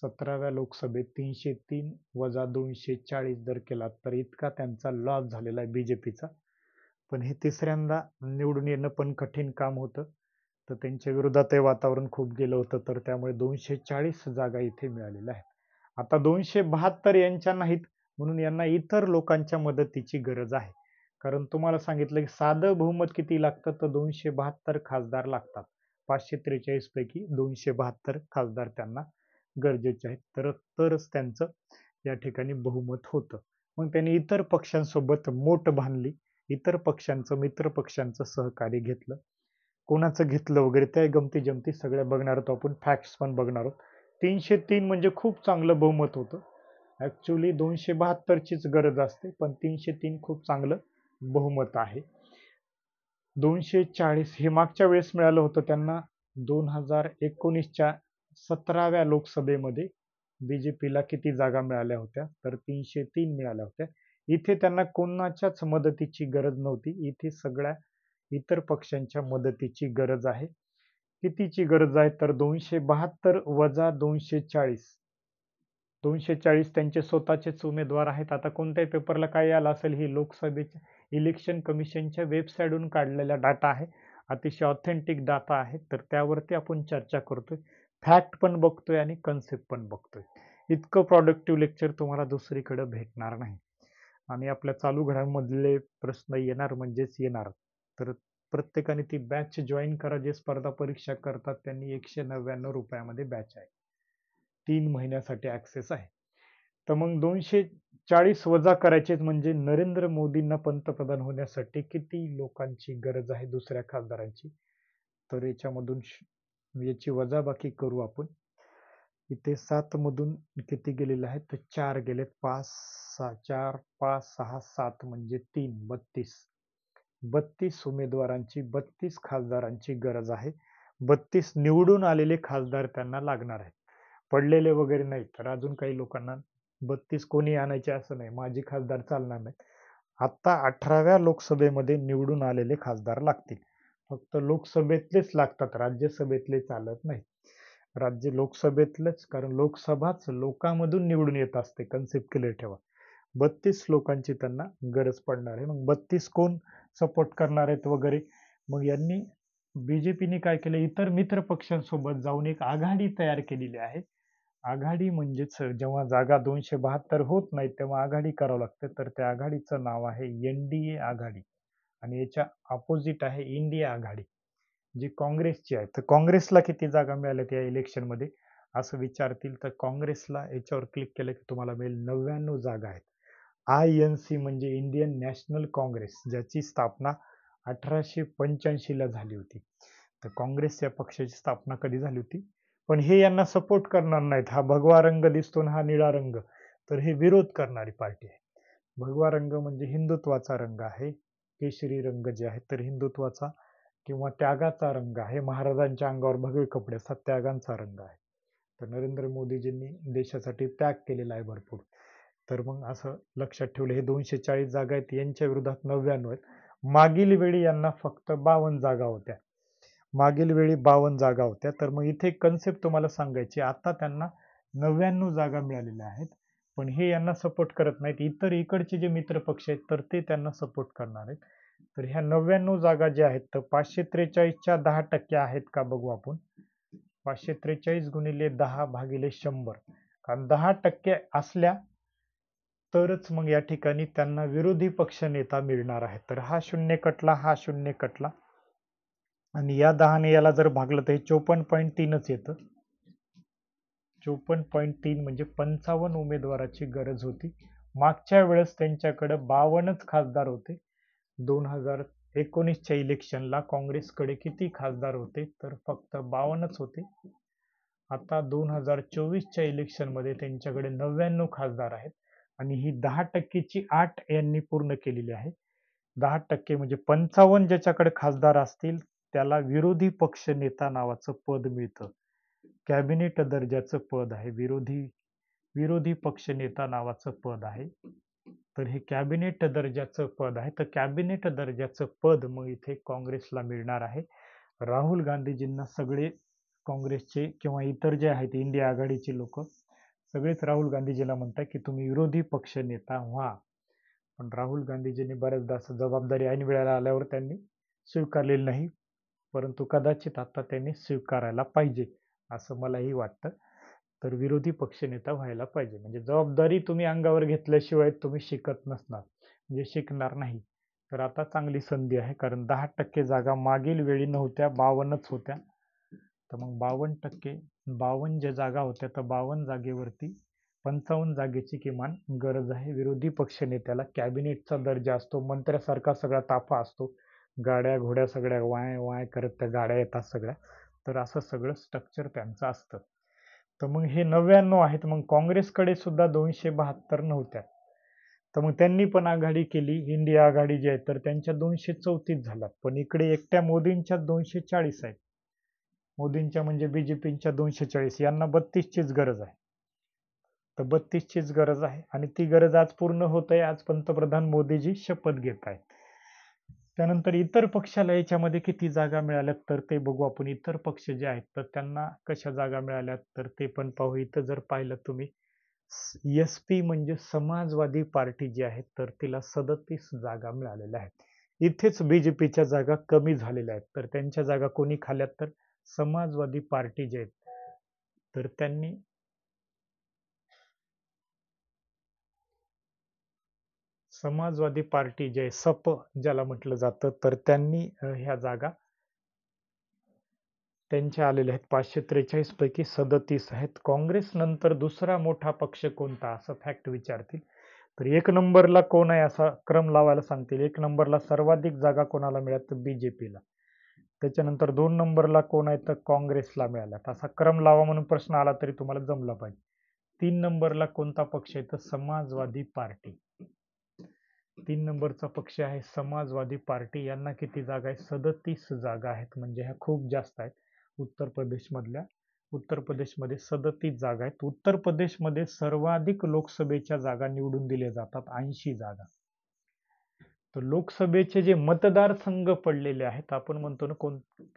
Speaker 1: 17व्या लोकसभेत 303 वजा 240 जर केला तर इतका त्यांचा लॉस झालेला आहे बीजेपीचा. पण हे तिसऱ्यांदा निवडून येणं पण कठीण काम होतं. तर त्यांच्या विरोधात हे वातावरण खूप गेलं होतं. तर त्यामुळे 240 जागा इथे मिळालेल्या आहेत. आता 272 यांच्या नाहीत म्हणून यांना इतर लोकांच्या मदतीची गरज आहे. कारण तुम्हाला सांगितलं की साधं बहुमत किती लागतं? तर 272 खासदार लागतात. 543 पैकी 272 खासदार त्यांना गरजेचे आहेत. तरच त्यांचं या ठिकाणी बहुमत होतं. मग त्यांनी इतर पक्षांसोबत मोट बांधली. इतर पक्षांचं, मित्र पक्षांचं सहकार्य घेतलं. कोणाचं घेतलं वगैरे त्या गमती-जमती सगळ्या बघणार आहोत आपण. फॅक्ट्स पण बघणार आहोत. 303 म्हणजे खूप चांगलं बहुमत होतं. ॲक्चुअली 272 चीच गरज असते, पण 303 खूप चांगलं बहुमत आहे. 240 हे मागच्या वेळेस मिळालं होतं त्यांना 2019च्या 17व्या लोकसभेमध्ये बीजेपीला किती जागा मिळाल्या होत्या? तर 303 मिळाल्या होत्या. इथे त्यांना कोणाच्याच मदतीची गरज नव्हती. इथे सगळ्या इतर पक्षांच्या मदतीची गरज आहे. कितीची गरज आहे? तर 272 वजा 240. 240 त्यांचे स्वतःचेच उमेदवार आहेत. आता कोणत्याही पेपरला काय आलं असेल, ही लोकसभेच्या इलेक्शन कमिशनच्या वेबसाईटवरून काढलेला डाटा आहे. अतिशय ऑथेंटिक डाटा आहे. तर त्यावरती आपण चर्चा करतोय. फॅक्ट पण बघतोय आणि कन्सेप्ट पण बघतोय. इतकं प्रॉडक्टिव्ह लेक्चर तुम्हाला दुसरीकडे भेटणार नाही. आणि आपल्या चालू घडामोडीमधले प्रश्न येणार म्हणजेच येणार. तर प्रत्येकाने ती बॅच जॉईन करा. जे स्पर्धा परीक्षा करतात त्यांनी ₹199 मध्ये बॅच आहे. 3 महिन्यासाठी ऍक्सेस आहे. तर मग 240 वजा करायचेच म्हणजे नरेंद्र मोदींना पंतप्रधान होण्यासाठी किती लोकांची गरज आहे दुसऱ्या खासदारांची? तर याच्यामधून याची वजाबाकी करू आपण. इथे 7 मधून किती गेलेले आहेत? तर 4 गेलेत. 5, 6, 4, 5, 6, 7 म्हणजे 3, 32. 32 उमेदवारांची, 32 खासदारांची गरज आहे. 32 निवडून आलेले खासदार त्यांना लागणार आहेत. पडलेले वगैरे नाही. तर अजून काही लोकांना 32 कोणी आणायचे असं नाही. माजी खासदार चालणार नाहीत. आता 18व्या लोकसभेमध्ये निवडून आलेले खासदार लागतील. फक्त लोकसभेतलेच लागतात, राज्यसभेतले चालत नाही. राज्य लोकसभेतलंच, कारण लोकसभाच लोकांमधून निवडून येत असते. कन्सेप्ट क्लिअर ठेवा. 32 लोकांची त्यांना गरज पडणार आहे. मग 32 कोण सपोर्ट करणार आहेत वगैरे? मग यांनी बीजेपीने काय केलं? इतर मित्र पक्षांसोबत जाऊन एक आघाडी तयार केलेली आहे. आघाडी म्हणजेच जेव्हा जागा 272 होत नाहीत तेव्हा आघाडी करावं लागते. तर त्या आघाडीचं नाव आहे एनडीए आघाडी आणि याच्या अपोजिट आहे इंडिया आघाडी, जी काँग्रेसची आहे. तर काँग्रेसला किती जागा मिळाल्यात या इलेक्शनमध्ये असं विचारतील तर काँग्रेसला याच्यावर क्लिक केलं की तुम्हाला मिळेल 99 जागा आहेत. INC म्हणजे इंडियन नॅशनल काँग्रेस, ज्याची स्थापना 1885 ला झाली होती. तर काँग्रेस या पक्षाची स्थापना कधी झाली होती? पण हे यांना सपोर्ट करणार नाहीत. हा भगवा रंग दिसतो ना, हा निळा रंग, तर हे विरोध करणारी पार्टी आहे. भगवा रंग म्हणजे हिंदुत्वाचा रंग आहे. केशरी रंग जे आहे तर हिंदुत्वाचा किंवा त्यागाचा रंग आहे. महाराजांच्या अंगावर भगवे कपडे असतात, त्यागांचा रंग आहे. तर नरेंद्र मोदीजींनी देशासाठी त्याग केलेला आहे भरपूर. तर मग असं लक्षात ठेवलं, हे 240 जागा आहेत, यांच्या विरोधात 99 आहेत. मागील वेळी यांना फक्त 52 जागा होत्या. मागील वेळी 52 जागा होत्या. तर मग इथे कन्सेप्ट तुम्हाला सांगायची, आता त्यांना 99 जागा मिळालेल्या आहेत. पण हे यांना सपोर्ट करत नाहीत. इतर इकडचे जे मित्र पक्ष आहेत तर ते त्यांना सपोर्ट करणार आहेत. तर ह्या 99 जागा ज्या आहेत तर 543च्या 10% आहेत का बघू आपण. 543 गुणिले 10 भागिले 100, कारण 10% असल्या तरच मग या ठिकाणी त्यांना विरोधी पक्ष नेता मिळणार आहे. तर हा शून्य कटला, हा शून्य कटला आणि या 10ने याला जर भागलं तर हे 54.3च येतं. 54.3 म्हणजे 55 उमेदवाराची गरज होती. मागच्या वेळेस त्यांच्याकडे 52च खासदार होते. 2019च्या इलेक्शनला काँग्रेसकडे किती खासदार होते तर फक्त 52च होते. आता 2024च्या इलेक्शनमध्ये त्यांच्याकडे 99 खासदार आहेत आणि ही 10%ची अट यांनी पूर्ण केलेली आहे. 10% म्हणजे 55 ज्याच्याकडे खासदार असतील त्याला विरोधी पक्ष नेता नावाचं पद मिळतं. कॅबिनेट दर्जाचं पद आहे. विरोधी पक्ष नेता नावाचं पद आहे. तर हे कॅबिनेट दर्जाचं पद आहे. तर कॅबिनेट दर्जाचं पद मग इथे काँग्रेसला मिळणार आहे. राहुल गांधीजींना सगळे काँग्रेसचे किंवा इतर जे आहेत इंडिया आघाडीचे लोक सगळेच राहुल गांधीजीला म्हणतात की तुम्ही विरोधी पक्ष नेता व्हा. पण राहुल गांधीजींनी बऱ्याचदा असं जबाबदारी ऐन वेळेला आल्यावर त्यांनी स्वीकारलेली नाही. परंतु कदाचित आता त्यांनी स्वीकारायला पाहिजे असं मलाही वाटतं. तर विरोधी पक्षनेता व्हायला पाहिजे. म्हणजे जबाबदारी तुम्ही अंगावर घेतल्याशिवाय तुम्ही शिकत नसणार, म्हणजे शिकणार नाही. तर आता चांगली संधी आहे, कारण 10% जागा मागील वेळी नव्हत्या, 52च होत्या. तर मग 52%, 52 ज्या जागा होत्या तर 52 जागेवरती 55 जागेची किमान गरज आहे. विरोधी पक्षनेत्याला कॅबिनेटचा दर्जा असतो, मंत्र्यासारखा सगळा ताफा असतो, गाड्या घोड्या सगळ्या वाय वाय करत त्या गाड्या येतात सगळ्या. तर असं सगळं स्ट्रक्चर त्यांचं असतं. तर मग हे 99 आहेत. मग काँग्रेसकडे सुद्धा 272 नव्हत्या. तर मग त्यांनी पण आघाडी केली. इंडिया आघाडी जी आहे तर त्यांच्या 234 झाल्यात. पण इकडे एकट्या मोदींच्या 240 आहेत. मोदींच्या म्हणजे बीजेपीच्या 240. यांना 32चीच गरज आहे. तर 32चीच गरज आहे आणि ती गरज आज पूर्ण होत आहे. आज पंतप्रधान मोदीजी शपथ घेत आहेत. त्यानंतर इतर पक्षाला याच्यामध्ये किती जागा मिळाल्यात तर ते बघू आपण. इतर पक्ष जे आहेत तर त्यांना कशा जागा मिळाल्यात तर ते पण पाहू. इथं जर पाहिलं तुम्ही SP म्हणजे समाजवादी पार्टी जी आहे तर तिला 37 जागा मिळालेल्या आहेत. इथेच बीजेपीच्या जागा कमी झालेल्या आहेत. तर त्यांच्या जागा कोणी खाल्यात तर समाजवादी पार्टी जे आहेत तर त्यांनी समाजवादी पार्टी जे सप ज्याला म्हटलं जातं तर त्यांनी ह्या जागा त्यांच्या आलेल्या आहेत. 543 पैकी 37 आहेत. काँग्रेस नंतर दुसरा मोठा पक्ष कोणता असं फॅक्ट विचारतील तर 1 नंबरला कोण आहे असा क्रम लावायला सांगतील. 1 नंबरला सर्वाधिक जागा कोणाला मिळाल्या तर बीजेपीला. त्याच्यानंतर 2 नंबरला कोण आहे तर काँग्रेसला मिळाल्यात. असा क्रम लावा म्हणून प्रश्न आला तरी तुम्हाला जमला पाहिजे. 3 नंबरला कोणता पक्ष आहे तर समाजवादी पार्टी. 3 नंबरचा पक्ष आहे समाजवादी पार्टी. यांना किती जागा आहेत 37 जागा आहेत. म्हणजे ह्या खूप जास्त आहेत. उत्तर प्रदेशमध्ये 37 जागा आहेत. उत्तर प्रदेशमध्ये सर्वाधिक लोकसभेच्या जागा निवडून दिल्या जातात, 80 जागा. तर लोकसभेचे जे मतदारसंघ पडलेले आहेत, आपण म्हणतो ना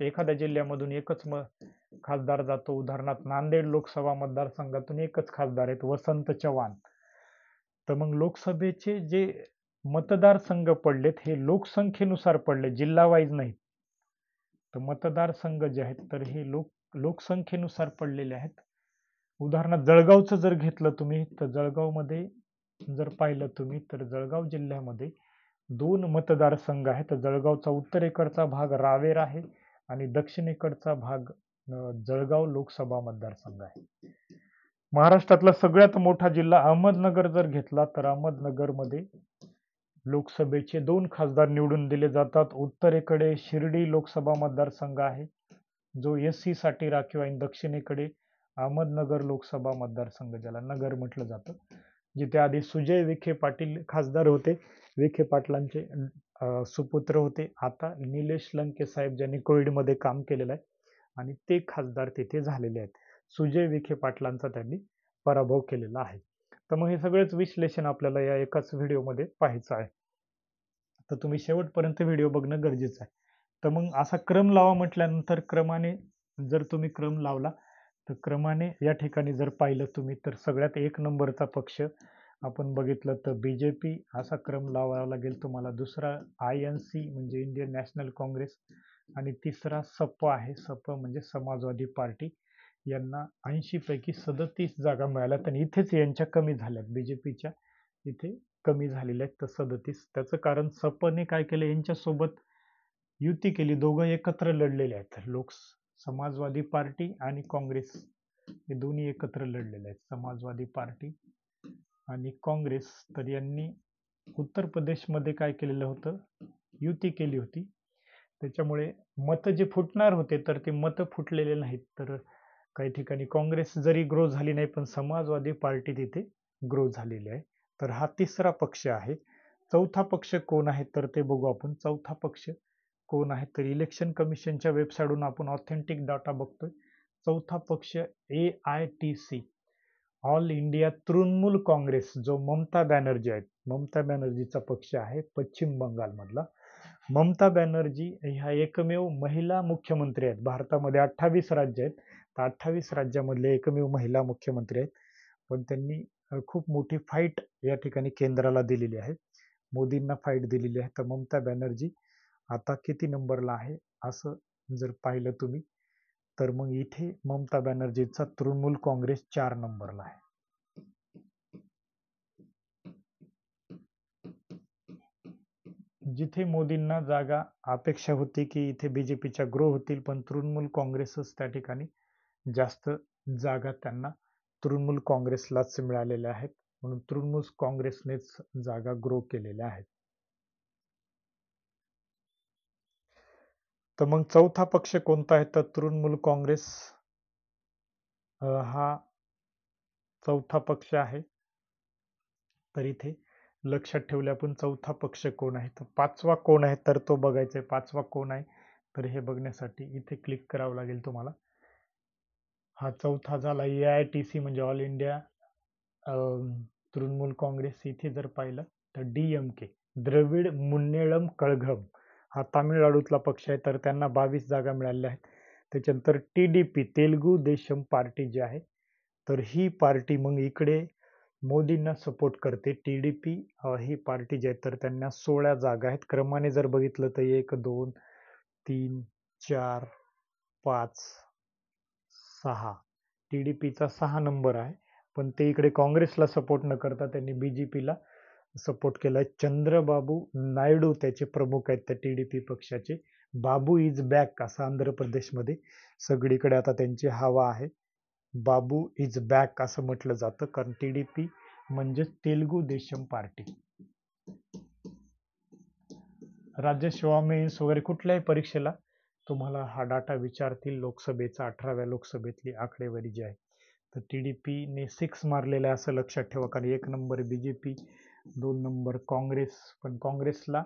Speaker 1: एखाद्या जिल्ह्यामधून एकच खासदार जातो. उदाहरणार्थ नांदेड लोकसभा मतदारसंघातून एकच खासदार आहेत, वसंत चव्हाण. तर मग लोकसभेचे जे मतदारसंघ पडलेत हे लोकसंख्येनुसार पडले, जिल्हा वाईज नाहीत. तर मतदारसंघ जे आहेत तर हे लोकसंख्येनुसार पडलेले आहेत. उदाहरणार्थ जळगावचं जर घेतलं तुम्ही तर जळगावमध्ये जर पाहिलं तुम्ही तर जळगाव जिल्ह्यामध्ये 2 मतदारसंघ आहेत. जळगावचा उत्तरेकडचा भाग रावेर आहे आणि दक्षिणेकडचा भाग जळगाव लोकसभा मतदारसंघ आहे. महाराष्ट्रातला सगळ्यात मोठा जिल्हा अहमदनगर जर घेतला तर अहमदनगरमध्ये लोकसभेचे 2 खासदार निवडून दिले जातात. उत्तरेकडे शिर्डी लोकसभा मतदारसंघ आहे जो SC साठी राखीव आहे. दक्षिणेकडे अहमदनगर लोकसभा मतदारसंघ ज्याला नगर म्हटलं जातं, जिथे आधी सुजय विखे पाटील खासदार होते. विखे पाटलांचे सुपुत्र होते. आता निलेश लंके साहेब ज्यांनी कोविडमध्ये काम केलेलं आहे आणि ते खासदार तिथे झालेले आहेत. सुजय विखे पाटलांचा त्यांनी पराभव केलेला आहे. तर मग हे सगळंच विश्लेषण आपल्याला या एकाच व्हिडिओमध्ये पाहायचं आहे. तर तुम्ही शेवटपर्यंत व्हिडिओ बघणं गरजेचं आहे. तर मग असा क्रम लावा म्हटल्यानंतर क्रमाने जर तुम्ही क्रम लावला तर क्रमाने या ठिकाणी जर पाहिलं तुम्ही तर सगळ्यात 1 नंबरचा पक्ष आपण बघितलं तर बीजेपी असा क्रम लावावा लागेल तुम्हाला. दुसरा INC म्हणजे इंडियन नॅशनल काँग्रेस आणि तिसरा सप आहे. सप म्हणजे समाजवादी पार्टी. यांना 80 पैकी 37 जागा मिळाल्यात आणि इथेच यांच्या कमी झाल्यात. बीजेपीच्या इथे कमी झालेल्या आहेत तर 37. त्याचं कारण सपने काय केलं यांच्यासोबत युती केली. दोघं एकत्र लढलेले आहेत. समाजवादी पार्टी आणि काँग्रेस हे दोन्ही एकत्र लढलेले आहेत, समाजवादी पार्टी आणि काँग्रेस. तर यांनी उत्तर प्रदेशमध्ये काय केलेलं होतं, युती केली होती. त्याच्यामुळे मत जे फुटणार होते तर ते मत फुटलेले नाहीत. तर काही ठिकाणी काँग्रेस जरी ग्रो झाली नाही पण समाजवादी पार्टी तिथे ग्रो झालेली आहे. तर हा तिसरा पक्ष आहे. चौथा पक्ष कोण आहे तर ते बघू आपण. चौथा पक्ष कोण आहे तर इलेक्शन कमिशनच्या वेबसाईटवरून आपण ऑथेंटिक डाटा बघतोय. चौथा पक्ष AITC, all India Trinamool Congress, जो ममता बॅनर्जी आहेत, ममता बॅनर्जीचा पक्ष आहे पश्चिम बंगालमधला. ममता बॅनर्जी ह्या एकमेव महिला मुख्यमंत्री आहेत. भारतामध्ये 28 राज्य आहेत, तर 28 राज्यामधले एकमेव महिला मुख्यमंत्री आहेत. पण त्यांनी खूप मोठी फाईट या ठिकाणी केंद्राला दिलेली आहे, मोदींना फाईट दिलेली आहे. तर ममता बॅनर्जी आता किती नंबरला आहे असं जर पाहिलं तुम्ही, तर मग इथे ममता बॅनर्जीचा तृणमूल काँग्रेस 4 नंबरला आहे. जिथे मोदींना जागा अपेक्षा होती की इथे बीजेपीच्या ग्रो होतील, पण तृणमूल काँग्रेसच त्या ठिकाणी जास्त जागा त्यांना तृणमूल काँग्रेसलाच मिळालेल्या आहेत, म्हणून तृणमूल काँग्रेसनेच जागा ग्रो केलेल्या आहेत. तर मग चौथा पक्ष कोणता आहे तर तृणमूल काँग्रेस हा चौथा पक्ष आहे. तर इथे लक्षात ठेवले आपण चौथा पक्ष कोण आहे. तर पाचवा कोण आहे तर तो बघायचा आहे. पाचवा कोण आहे तर हे बघण्यासाठी इथे क्लिक करावं लागेल तुम्हाला. हा चौथा झाला AITC म्हणजे ऑल इंडिया तृणमूल काँग्रेस. इथे जर पाहिलं तर DMK, द्रविड मुन्नेळम कळघम, हा तामिळनाडूतला पक्ष आहे, तर त्यांना 22 जागा मिळालेल्या आहेत. त्याच्यानंतर TDP, तेलगू देशम पार्टी जी आहे, तर ही पार्टी मग इकडे मोदींना सपोर्ट करते. TDP ही पार्टी जी आहे तर त्यांना 16 जागा आहेत. क्रमाने जर बघितलं तर 1 2 3 4 5 6, TDPचा 6 नंबर आहे. पण ते इकडे काँग्रेसला सपोर्ट न करता त्यांनी BJPला सपोर्ट केलाय. चंद्रबाबू नायडू त्याचे प्रमुख आहेत त्या TDP पक्षाचे. बाबू इज बॅक असं आंध्र प्रदेशमध्ये सगळीकडे आता त्यांची हवा आहे. बाबू इज बॅक असं म्हटलं जातं, कारण TDP म्हणजे तेलगू देशम पार्टी. राज्यसेवा मेन्स वगैरे कुठल्याही परीक्षेला तुम्हाला हा डाटा विचारतील. लोकसभेचा 18व्या लोकसभेतली आकडेवारी जी आहे, तर TDPने 6 मारलेलं आहे असं लक्षात ठेवा, कारण 1 नंबर BJP, 2 नंबर काँग्रेस. पण काँग्रेसला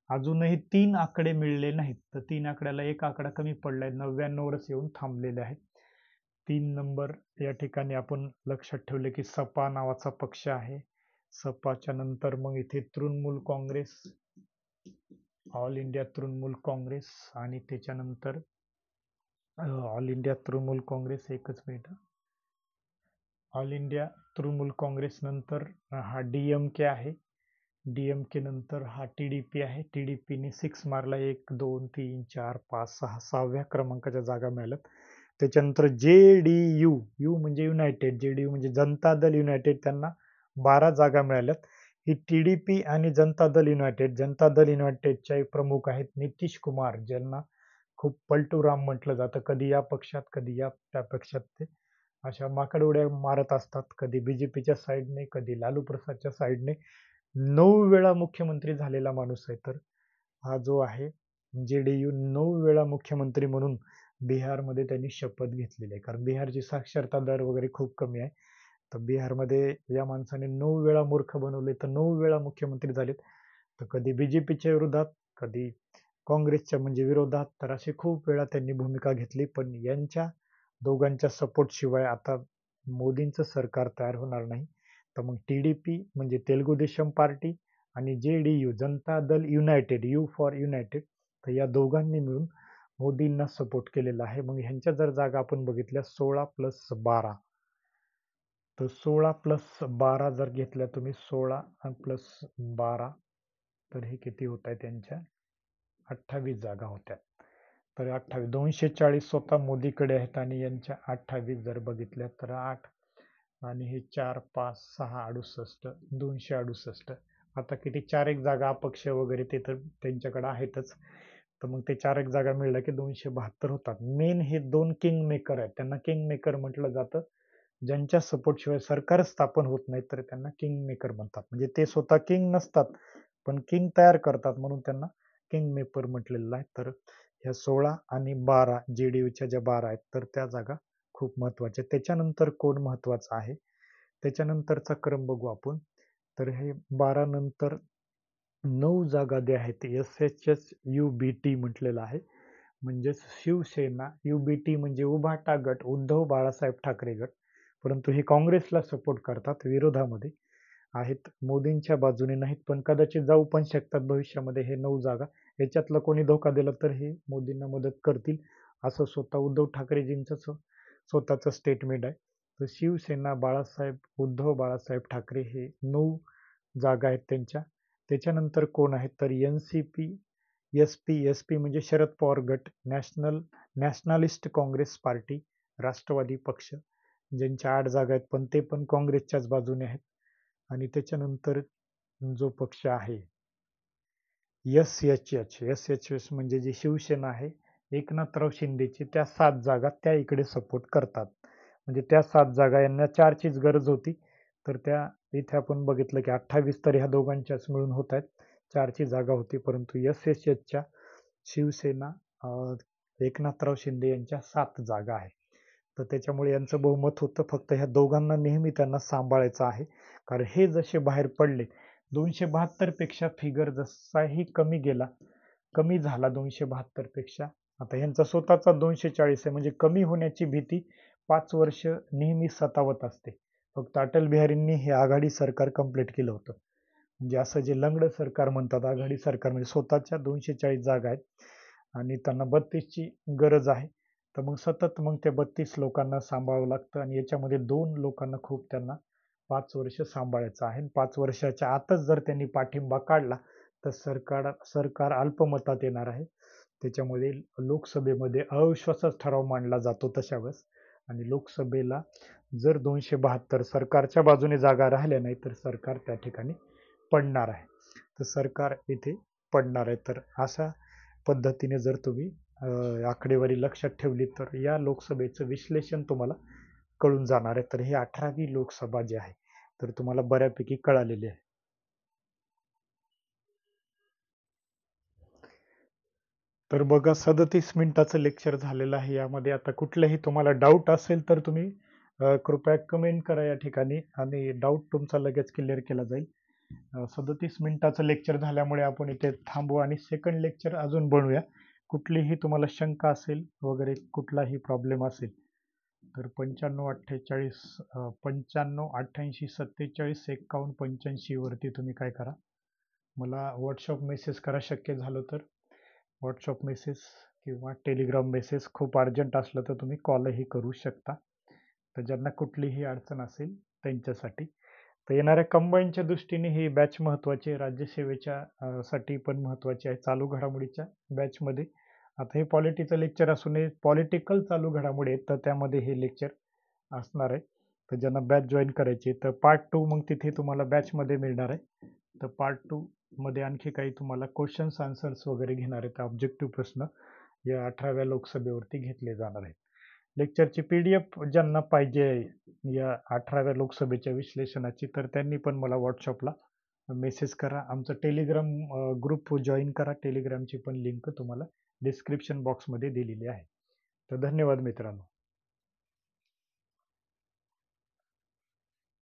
Speaker 1: अजूनही 3 आकडे मिळले नाहीत, तर 3 आकड्याला एक आकडा कमी पडलाय, 99वरच येऊन थांबलेले आहे. 3 नंबर या ठिकाणी आपण लक्षात ठेवले की सपा नावाचा पक्ष आहे. सपाच्या नंतर मग इथे तृणमूल काँग्रेस, ऑल इंडिया तृणमूल काँग्रेस, आणि त्याच्यानंतर ऑल इंडिया तृणमूल काँग्रेस, एकच minute, all India Trinamool Congress नंतर हा DMK आहे. DMK नंतर हा TDP आहे. TDPने 6 मारला, 1 2 3 4 5 6, 6व्या क्रमांकाच्या जागा मिळाल्यात. त्याच्यानंतर JDU, यू म्हणजे युनायटेड, JDU म्हणजे जनता दल युनायटेड, त्यांना 12 जागा मिळाल्यात. ही TDP आणि जनता दल युनायटेड, जनता दल युनायटेडचे प्रमुख आहेत नितीश कुमार, ज्यांना खूप पलटूराम म्हटलं जातं. कधी या पक्षात कधी या त्या पक्षात ते अशा माकड उड्या मारत असतात, कधी BJPच्या साईडने कधी लालू प्रसादच्या साईडने. 9 वेळा मुख्यमंत्री झालेला माणूस आहे. तर हा जो आहे JDU 9 वेळा मुख्यमंत्री म्हणून बिहारमध्ये त्यांनी शपथ घेतलेली आहे, कारण बिहारची साक्षरता दर वगैरे खूप कमी आहे. तर बिहारमध्ये या माणसाने 9 वेळा मूर्ख बनवले, तर 9 वेळा मुख्यमंत्री झालेत. तर कधी BJPच्या विरोधात कधी काँग्रेसच्या म्हणजे विरोधात, तर असे खूप वेळा त्यांनी भूमिका घेतली. पण यांच्या दोघांच्या सपोर्ट शिवाय आता मोदींचं सरकार तयार होणार नाही. तर मग TDP म्हणजे तेलगू देशम पार्टी आणि JDU, Janata Dal United, you for United, तर या दोघांनी मिळून मोदींना सपोर्ट केलेला आहे. मग ह्यांच्या जर जागा आपण बघितल्या 16 + 12, तर 16 + 12 जर घेतल्या तुम्ही, 16 + 12, तर हे किती होत आहे त्यांच्या 28 जागा होत्या. तर 28, 240 स्वतः मोदीकडे आहेत आणि यांच्या 28 जर बघितल्या तर 8 आणि हे 4 5 6 68, 268. आता किती 4 एक जागा अपक्ष वगैरे ते तर त्यांच्याकडे आहेतच, तर मग ते 4 एक जागा मिळाल्या की 272 होतात. मेन हे 2 किंग मेकर आहेत. त्यांना किंग मेकर म्हटलं जातं. ज्यांच्या सपोर्ट शिवाय सरकार स्थापन होत नाही, तर त्यांना किंग मेकर म्हणतात. म्हणजे ते स्वतः किंग नसतात, पण किंग तयार करतात म्हणून त्यांना किंग मेकर म्हटलेलं आहे. तर ह्या 16 आणि 12 जे-डी-यूच्या ज्या 12 आहेत, तर त्या जागा खूप महत्त्वाच्या आहेत. त्याच्यानंतर कोण महत्त्वाचा आहे, त्याच्यानंतरचा क्रम बघू आपण. तर हे 12 नंतर 9 जागा ज्या आहेत, एस-एच-एस यू-बी-टी म्हटलेलं आहे. म्हणजेच शिवसेना, यू-बी-टी म्हणजे उभाटा गट, उद्धव बाळासाहेब ठाकरे गट. परंतु हे काँग्रेसला सपोर्ट करतात, विरोधामध्ये आहेत. मोदींच्या बाजूने नाहीत, पण कदाचित जाऊ पण शकतात भविष्यामध्ये हे 9 जागा. याच्यातला कोणी धोका दिला तर हे मोदींना मदत करतील, असं स्वतः उद्धव ठाकरेजींचं स्वतःचं स्टेटमेंट आहे. तर शिवसेना उद्धव बाळासाहेब ठाकरे हे 9 जागा आहेत त्यांच्या. त्याच्यानंतर कोण आहेत तर एन-सी-पी, एस-पी म्हणजे शरद पवार गट, नॅशनलिस्ट काँग्रेस पार्टी, राष्ट्रवादी पक्ष, ज्यांच्या 8 जागा आहेत, पण ते पण काँग्रेसच्याच बाजूने आहेत. आणि त्याच्यानंतर जो पक्ष आहे एस-एच-एच म्हणजे जी शिवसेना आहे, एकनाथराव शिंदेची, त्या 7 जागा त्या इकडे सपोर्ट करतात. म्हणजे त्या 7 जागा यांना 4 चीच गरज होती. तर त्या इथे आपण बघितलं की 28 तर ह्या दोघांच्याच मिळून होत आहेत. 4 ची जागा होती. परंतु एस-एच-एचच्या शिवसेना, एकनाथराव शिंदे यांच्या 7 जागा आहे. तर त्याच्यामुळे यांचं बहुमत होतं. फक्त ह्या दोघांना नेहमी त्यांना सांभाळायचं आहे. कारण हे जसे बाहेर पडले, 272 पेक्षा फिगर जसाही कमी झाला 272 पेक्षा. आता ह्यांचा स्वतःचा 240 आहे, म्हणजे कमी होण्याची भीती 5 वर्ष नेहमी सतावत असते. फक्त अटल बिहारींनी हे आघाडी सरकार कंप्लीट केलं होतं. म्हणजे असं जे लंगडं सरकार म्हणतात, आघाडी सरकार म्हणजे स्वतःच्या 240 जागा आहेत आणि त्यांना 32 ची गरज आहे. तर मग सतत त्या 32 लोकांना सांभाळावं लागतं आणि याच्यामध्ये 2 लोकांना खूप त्यांना 5 वर्ष सांभाळायचं आहे. 5 वर्षाच्या आतच जर त्यांनी पाठिंबा काढला, तर सरकार अल्पमतात येणार आहे. त्याच्यामध्ये लोकसभेमध्ये अविश्वासाचा ठराव मांडला जातो तशा वेळेस, आणि लोकसभेला जर 272 सरकारच्या बाजूने जागा राहिल्या नाही, तर सरकार त्या ठिकाणी पडणार आहे. तर सरकार इथे पडणार आहे. तर अशा पद्धतीने जर तुम्ही आकडेवारी लक्षात ठेवली, तर या लोकसभेचं विश्लेषण तुम्हाला कळून जाणार आहे. तर ही 18वी लोकसभा जी आहे, तर तुम्हाला बऱ्यापैकी कळालेली आहे. तर बघा, 37 मिनिटाचं लेक्चर झालेलं आहे. यामध्ये आता कुठलेही तुम्हाला डाऊट असेल तर तुम्ही कृपया कमेंट करा या ठिकाणी आणि डाऊट तुमचा लगेच क्लिअर केला जाईल. 37 मिनिटाचं लेक्चर झाल्यामुळे आपण इथे थांबू आणि सेकंड लेक्चर अजून बनवूया. कुठलीही तुम्हाला शंका असेल वगैरे, कुठलाही प्रॉब्लेम असेल, तर 9588 वरती तुम्ही काय करा, मला व्हॉट्सअप मेसेज करा. शक्य झालं तर व्हॉट्सअप मेसेज किंवा टेलिग्राम मेसेज. खूप अर्जंट असलं तर तुम्ही कॉलही करू शकता. तर ज्यांना कुठलीही अडचण असेल त्यांच्यासाठी. तर येणाऱ्या कंबाईनच्या दृष्टीने ही बॅच महत्त्वाची आहे. राज्यसेवेच्या साठी पण महत्त्वाची आहे. चालू घडामोडीच्या बॅचमध्ये आता हे पॉलिटीचं लेक्चर असून हे पॉलिटिकल चालू घडामोडी आहेत, तर त्यामध्ये हे लेक्चर असणार आहे. तर ज्यांना बॅच जॉईन करायची तर पार्ट 2 मग तिथे तुम्हाला बॅचमध्ये मिळणार आहे. तर पार्ट 2 मध्ये आणखी काही तुम्हाला क्वेश्चन्स आन्सर्स वगैरे घेणार आहेत. ऑब्जेक्टिव्ह प्रश्न या 18व्या लोकसभेवरती घेतले जाणार आहेत. लेक्चरची PDF ज्यांना पाहिजे या 18व्या लोकसभेच्या विश्लेषणाची, तर त्यांनी पण मला व्हॉट्सअपला मेसेज करा. आमचा टेलिग्राम ग्रुप जॉईन करा. टेलिग्रामची पण लिंक तुम्हाला डिस्क्रिप्शन बॉक्समध्ये दिलेली आहे. तर धन्यवाद मित्रांनो.